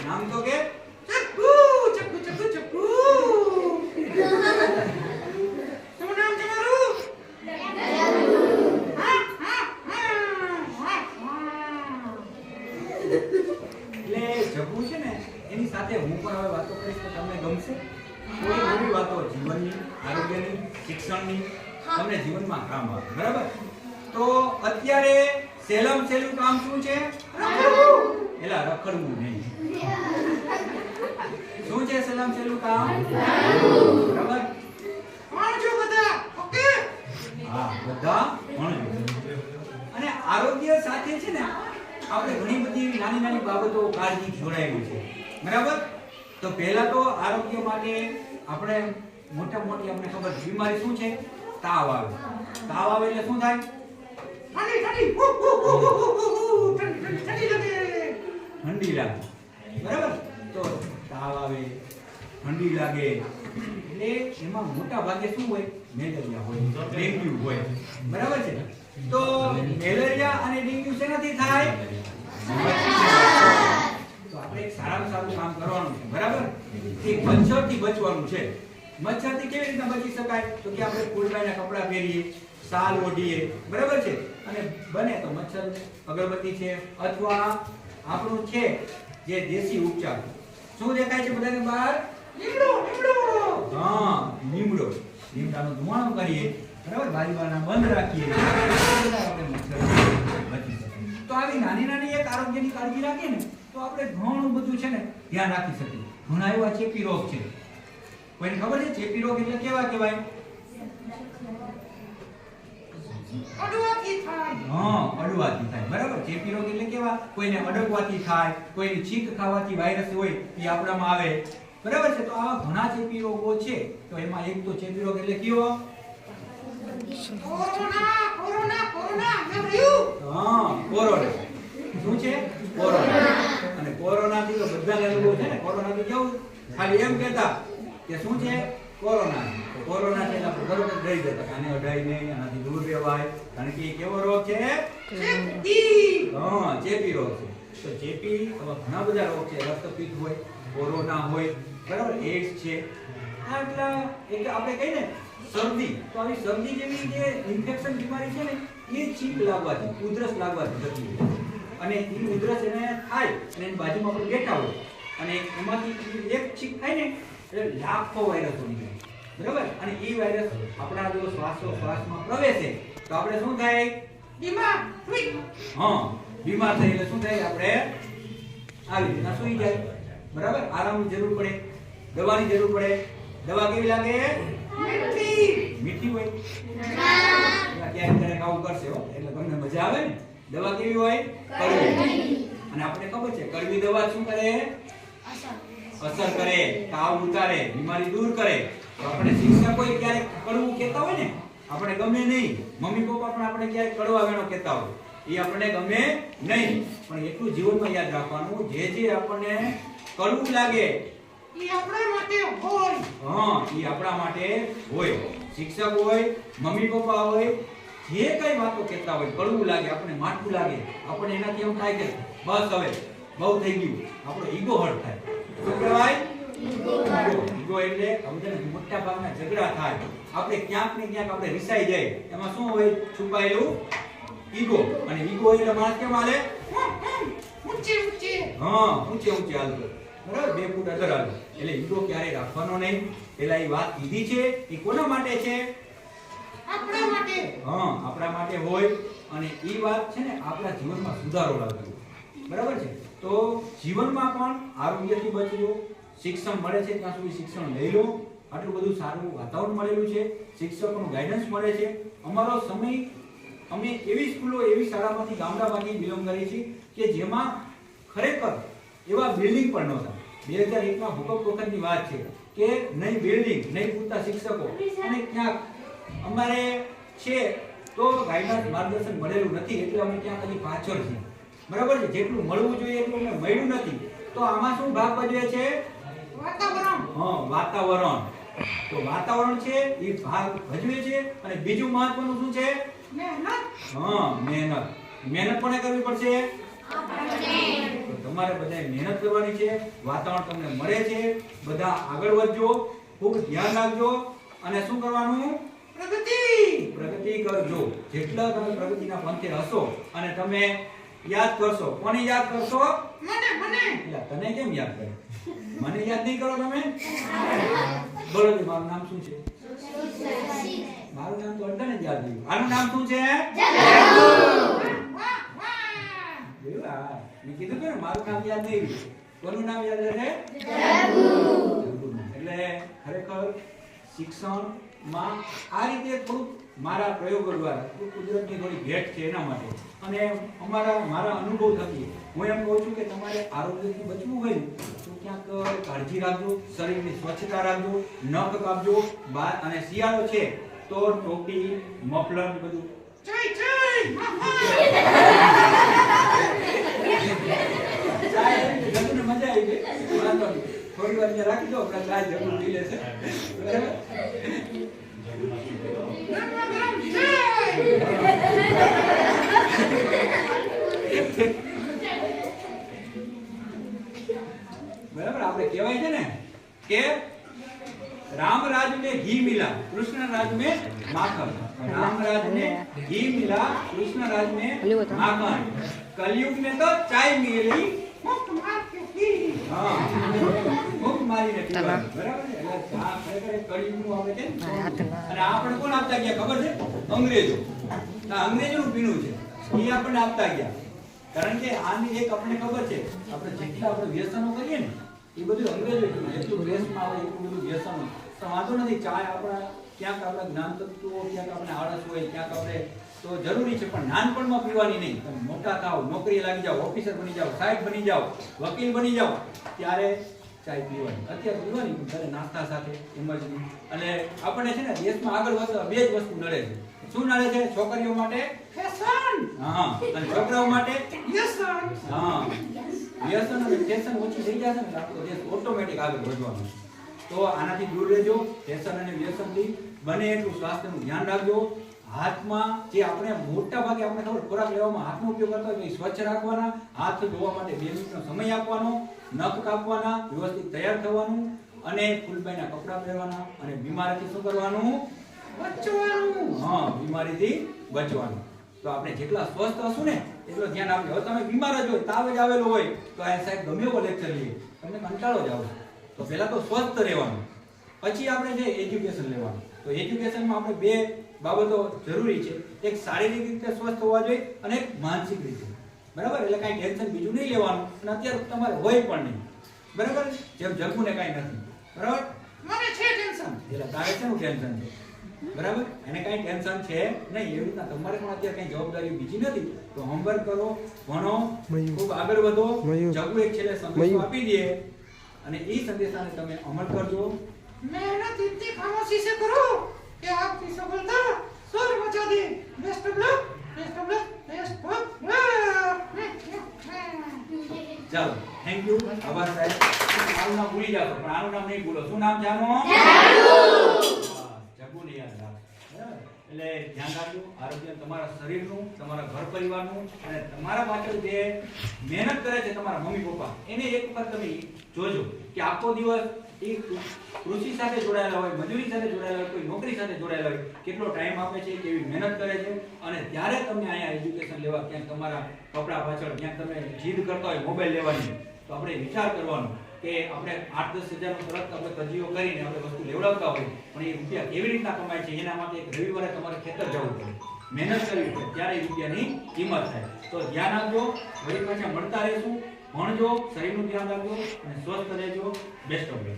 નામ તો કે ચક્કુ ચક્કુ ચક્કુ ચક્કુ. શું નામ છે મારું? હા હા હા. એટલે જગ્ગુ છે ને એની સાથે હું પણ હવે વાતો કરીશ તો તમને ગમશે. કોઈ નવી વાતો જીવનની, આરોગ્યની, શિક્ષણની તમને જીવનમાં કામ આવે. બરાબર? તો અત્યારે સહેલામ સહેલું કામ શું છે? રખડવું. એલા રખડવું નહીં. શું છે સહેલામ સહેલું કામ? બરાબર? ભણજો બધા. ઓકે? હા, બધા ભણજો. અને આરોગ્ય સાથે છે ને આપણે ઘણી બધી નાની નાની બાબતો કાળજી જોડાયેલી છે. બરાબર? તો પહેલા તો આરોગ્ય માટે આપણે મોટા મોટી આપણે ખબર બીમારી શું છે? તાવ આવે. તાવ આવે એટલે શું થાય? ઠંડી લાગે. બરાબર? તો તાવ આવે, ઠંડી લાગે એટલે એમાં મોટા ભાગે શું હોય? મેલેરિયા હોય, ડેન્ગ્યુ હોય. બરાબર છે? તો મેલેરિયા અને ડેન્ગ્યુ શેનાથી થાય? તો આપણે એક સારામાં સારું કામ કરવાનું છે. બરાબર? એ મચ્છરથી બચવાનું છે. મચ્છરથી કેવી રીતે બચી શકાય? તો કે આપણે ફૂલબાઈના કપડા પહેરીએ, શાલ ઓઢીએ. બરાબર છે? અને બને તો મચ્છર અગરબત્તી છે અથવા આપણું છે જે દેશી ઉપચાર. શું દેખાય છે બધાને બહાર? લીમડો. લીમડો. હા, લીમડો. લીમડાનો ધુમાડો કરીએ. બરાબર? બારીબારણા બંધ રાખીએ. આપણે મચ્છર બચી શકીએ. તો આવી નાની નાની એક આરોગ્યની કાળજી રાખીએ ને તો આપણે ઘણું બધું છે ને ધ્યાન રાખી શકીએ. ઘણા એવા ચેપી રોગ છે. કોઈને ખબર છે ચેપી રોગ એટલે કેવા કહેવાય? અડવાથી થાય. હા, અડવાથી થાય. બરાબર? ચેપી રોગ એટલે કેવા? કોઈને અડકવાથી થાય, કોઈની છીંક ખાવાથી વાયરસ હોય એ આપણામાં આવે. બરાબર છે? તો આવા ઘણા ચેપી રોગો છે. તો એમાં એક તો ચેપી રોગ એટલે કયો? કોરોના. કોરોના. કોરોના. હા, કોરોના. શું છે? કોરોના. અને કોરોના થી તો બધાને રોગો છે ને. કોરોના થી કેવું ખાલી એમ કહેતા કે શું છે? કોરોના. કોરોના છે આપણે બરોબર ડરી જતા આને અડાઈ નહીં, આનાથી દૂર રહેવાય. કારણ કે કેવો રોગ છે? ચેપી. હા, ચેપી રોગ છે. તો ચેપી ઘણા બધા રોગ છે. રક્તપિત્ત હોય, કોરોના હોય, બરાબર? એડ્સ છે. આટલા એટલે આપણે કહીએ ને શરદી. તો આવી શરદી જેવી જે ઇન્ફેક્શન બીમારી છે ને એ છીંક લાગવાથી, ઉધરસ લાગવાથી થતી હોય. અને એ ઉધરસ એને થાય અને એની બાજુમાં આપણે બેઠા હોય અને એમાંથી એક છીંક થાય ને એટલે લાખો વાયરસ ઉડી જાય. બરાબર? અને એ વાયરસ આપણા જો શ્વાસમાં પ્રવેશે તો આપણે શું થાય? બીમાર. હા, બીમાર થઈ એટલે શું થાય? આપણે આવી રીતના સૂઈ જાય. બરાબર? આરામની જરૂર પડે, દવાની જરૂર પડે. દવા કેવી લાગે? મીઠી. મીઠી હોય. ક્યારેક ક્યારેક આવું કરશે હો એટલે તમને મજા આવે ને. દવા કેવી હોય? કડવી. અને આપણે ખબર છે કડવી દવા શું કરે? અસર કરે, તાવ ઉતારે, બીમારી દૂર કરે. તો આપણે શિક્ષકો ક્યારેક કડવું કહેતા હોય ને આપણે ગમે નહીં. મમ્મી પપ્પા પણ આપણે ક્યારેક કડવા વેણો કહેતા હોય એ આપણે ગમે નહીં. પણ એટલું જીવનમાં યાદ રાખવાનું જે આપણને કડવું લાગે એ આપણા માટે હોય. હા, એ આપણા માટે હોય. શિક્ષક હોય, મમ્મી પપ્પા હોય, જે કઈ વાતો કહેતા હોય કડવું લાગે, આપણે માઠું લાગે, આપણે એનાથી એમ થાય કે બસ હવે બહુ થઈ ગયું, આપણો ઈગો હર્ટ થાય. શું કહેવાય? ઈગો એટલે સમજણ મોટા ભાગના ઝઘડા થાય. આપણે ક્યાંક ને ક્યાંક આપણે રિસાઈ જાય. એમાં શું હોય? છુપાયેલું ઈગો. અને ઈગો એટલે માણસ કેમ હાલે? ઊંચે ઊંચે. હા, ઊંચે ઊંચે હાલતો. બરાબર? 2 ફૂટ અંદર હાલો. એટલે ઈગો ક્યારે રાખવાનો નહીં. પેલા એ વાત કીધી છે એ કોના માટે છે? આપણા માટે. હા, આપણા માટે હોય. અને એ વાત છે ને આપણા જીવનમાં સુધારો લાવતી હોય. બરાબર છે? તો જીવનમાં પણ આરોગ્યથી બચજો. શિક્ષણ મળે છે ત્યાં સુધી શિક્ષણ લઈ લો. આટલું બધું સારું વાતાવરણ મળેલું છે. શિક્ષકોનું ગાઈડન્સ મળે છે. અમારો સમય અમે એવી સ્કૂલો, એવી શાળામાંથી, ગામડામાંથી બિલોંગ કરીએ છીએ કે જેમાં ખરેખર એવા બિલ્ડિંગ પણ નહોતા. 2001માં ભૂકંપ વખતની વાત છે કે નહીં બિલ્ડિંગ, નહીં પૂરતા શિક્ષકો. અને ક્યાંક અમારે છે તો ગાઈડન્સ માર્ગદર્શન મળેલું નથી એટલે અમે ક્યાંક હજી પાછળ છીએ. બરાબર છે? જેટલું મળવું જોઈએ એટલું અમને મળ્યું નથી. તો આમાં શું ભાગ ભજવે છે? વાતાવરણ. હા, વાતાવરણ. તો વાતાવરણ છે એ ભાગ ભજવે છે. અને બીજું મહત્વનું શું છે? મહેનત. હા, મહેનત. મહેનત કોને કરવી પડશે? તમારે બધાએ મહેનત કરવાની છે, વાતાવરણ તમને મળે છે, બધા આગળ વધજો, ખૂબ ધ્યાન રાખજો અને શું કરવાનું? પ્રગતિ કરજો. જેટલા તમે પ્રગતિના પંથે હશો અને તમે યાદ કરશો, કોને યાદ કરશો? મને. તને કેમ યાદ કરે? મને યાદ નહીં કરો તમે? બોલો કે મારું નામ શું છે? મારું નામ તો અડધાને જ યાદ રહ્યું. આનું નામ શું છે? મેં કીધું કે મારું નામ યાદ નહીં રહ્યું. કોનું નામ યાદ રહે? એટલે ખરેખર શિક્ષણમાં આ રીતે થોડુંક મારા પ્રયોગો દ્વારા કુદરતની થોડી ભેટ છે એના માટે અને મારા અનુભવ થકી હું એમ કહું છું કે તમારે આરોગ્યથી બચવું હોય તો ક્યાંક કાળજી રાખજો, શરીરની સ્વચ્છતા રાખજો, નખ કાપજો, અને શિયાળો છે તો ટોપી, મફલર બધું મજા આવી ગઈ. થોડી વાર રાખી દો, આપણા ચાય જરૂર પી લેશે. બરાબર, આપણે કહેવાય છે ને કે रामराज में घी मिला, कृष्णराज में माखन. रामराज में घी मिला, कृष्णराज में माखन. कलयुग में तो चाय मिली, मुफ्त मार के पी. हां, मुफ्त मारी ने पीवा. बराबर છે. એટલે ચા ખરેખર કલયુગનું આવે છે અને આપણે કોણ આપતા ગયા ખબર છે? અંગ્રેજો. આ અંગ્રેજોનું પીણું છે. એ આપણને આપતા ગયા. કારણ કે આની એક આપણને ખબર છે, આપણે જેટલા આપણે વ્યસનો કરીએ ને એ બધું અંગ્રેજો જેટલું પ્રેસમાં આવે એટલું બધું વ્યસન તો વાંધો નથી. ચાય આપણા ક્યાંક આપણા જ્ઞાન તત્વો, ક્યાંક આપણે આળસ હોય, ક્યાંક આપણે તો જરૂરી છે, પણ નાનપણમાં પીવાની નહીં. તમે મોટા થાવ, નોકરી લાગી જાઓ, ઓફિસર બની જાઓ, સાહેબ બની જાઓ, વકીલ બની જાઓ, ત્યારે ચાય પીવાની. અત્યારે પીવાની ઘરે નાસ્તા સાથે એમર્જન્સી. અને આપણને છે ને દેશમાં આગળ વધતા બે જ વસ્તુ નડે છે. શું નડે છે? છોકરીઓ માટે ફેશન, હા, અને છોકરાઓ માટે વ્યસન. હા, વ્યસન અને ફેશન ઓછી થઈ જશે ને આપણો દેશ ઓટોમેટિક આગળ વધવાનો. તો આનાથી દૂર રહેજો. ફેશન અને વ્યસનથી બને એટલું સ્વાસ્થ્યનું ધ્યાન રાખજો. હાથમાં જે આપણે મોટા ભાગે આપણે ખબર ખોરાક લેવામાં હાથનો ઉપયોગ કરતા હોય એ સ્વચ્છ રાખવાના, હાથ ધોવા માટે 2 મિનિટનો સમય આપવાનો, નખ કાપવાના, વ્યવસ્થિત તૈયાર થવાનું અને ફૂલબાઈના કપડાં પહેરવાના અને બીમારીથી શું કરવાનું? બચવાનું. હા, બીમારીથી બચવાનું. તો આપણે જેટલા સ્વસ્થ હશું ને એટલું ધ્યાન આપજો. હવે તમે બીમાર જ હોય, તાવ જ આવેલો હોય તો આ સાહેબ ગમે એવો લેક્ચર લઈએ તમને કંટાળો જ આવે. તો પહેલા તો સ્વસ્થ રહેવાનું, પછી આપણે જે એજ્યુકેશન લેવાનું. તો એજ્યુકેશનમાં આપણે 2 બાબતો જરૂરી છે. એક શારીરિક રીતે સ્વસ્થ હોવા જોઈએ અને એક માનસિક રીતે. બરાબર, એટલે કાંઈ ટેન્શન બીજું નહીં લેવાનું અને અત્યારે તમારે હોય પણ નહીં. બરાબર, જેમ જગુને કાંઈ નથી. બરાબર, મને છે ટેન્શન, એટલે તારે શેનું ટેન્શન છે? બરાબર, એને કાંઈ ટેન્શન છે નહીં. એવી રીતના તમારે પણ અત્યારે કાંઈ જવાબદારી બીજી નથી. તો હોમવર્ક કરો, ભણો, ખૂબ આગળ વધો. જગુ એક છેલ્લે સંદેશો આપી દે અને એ સંદેશાને તમે અમલ કરજો. મહેનત ઇતની ખામોશી से करो कि आपकी सफलता स्वर मचा दे. Best of luck, best of luck, best of luck. ચાલો, થેન્ક યુ. આભાર સાહેબ. આનું નામ ભૂલી જાવ પણ આનું નામ નહીં ભૂલો. શું નામ છે આનું? જગુ ને યાદ રાખો. બરાબર, એટલે ધ્યાન રાખજો આરોગ્ય તમારા શરીરનું, તમારા ઘર પરિવારનું અને તમારા પાછળ જે મહેનત કરે છે તમારા મમ્મી પપ્પા, એને એક વખત તમે જોજો કે આખો દિવસ એ કૃષિ સાથે જોડાયેલા હોય, મજૂરી સાથે જોડાયેલા હોય, કોઈ નોકરી સાથે જોડાયેલા હોય, કેટલો ટાઈમ આપે છે, કેવી મહેનત કરે છે. અને ત્યારે તમે અહીંયા એજ્યુકેશન લેવા ક્યાંક તમારા કપડા પાછળ ક્યાંક તમે જીદ કરતા હોય મોબાઈલ લેવાની, તો આપણે વિચાર કરવાનો કે આપણે 8-10 હજારનો તરત આપણે તજીઓ કરીને આપણે વસ્તુ લેવડાવતા હોય પણ એ રૂપિયા કેવી રીતના કમાય છે એના માટે એક રવિવારે તમારે ખેતર જવું પડે, મહેનત કરવી પડે, ત્યારે રૂપિયાની કિંમત થાય. તો ધ્યાન આપજો. વળી પાછા મળતા રહેશું. ભણજો, શરીરનું ધ્યાન રાખજો અને સ્વસ્થ રહેજો. Best of luck.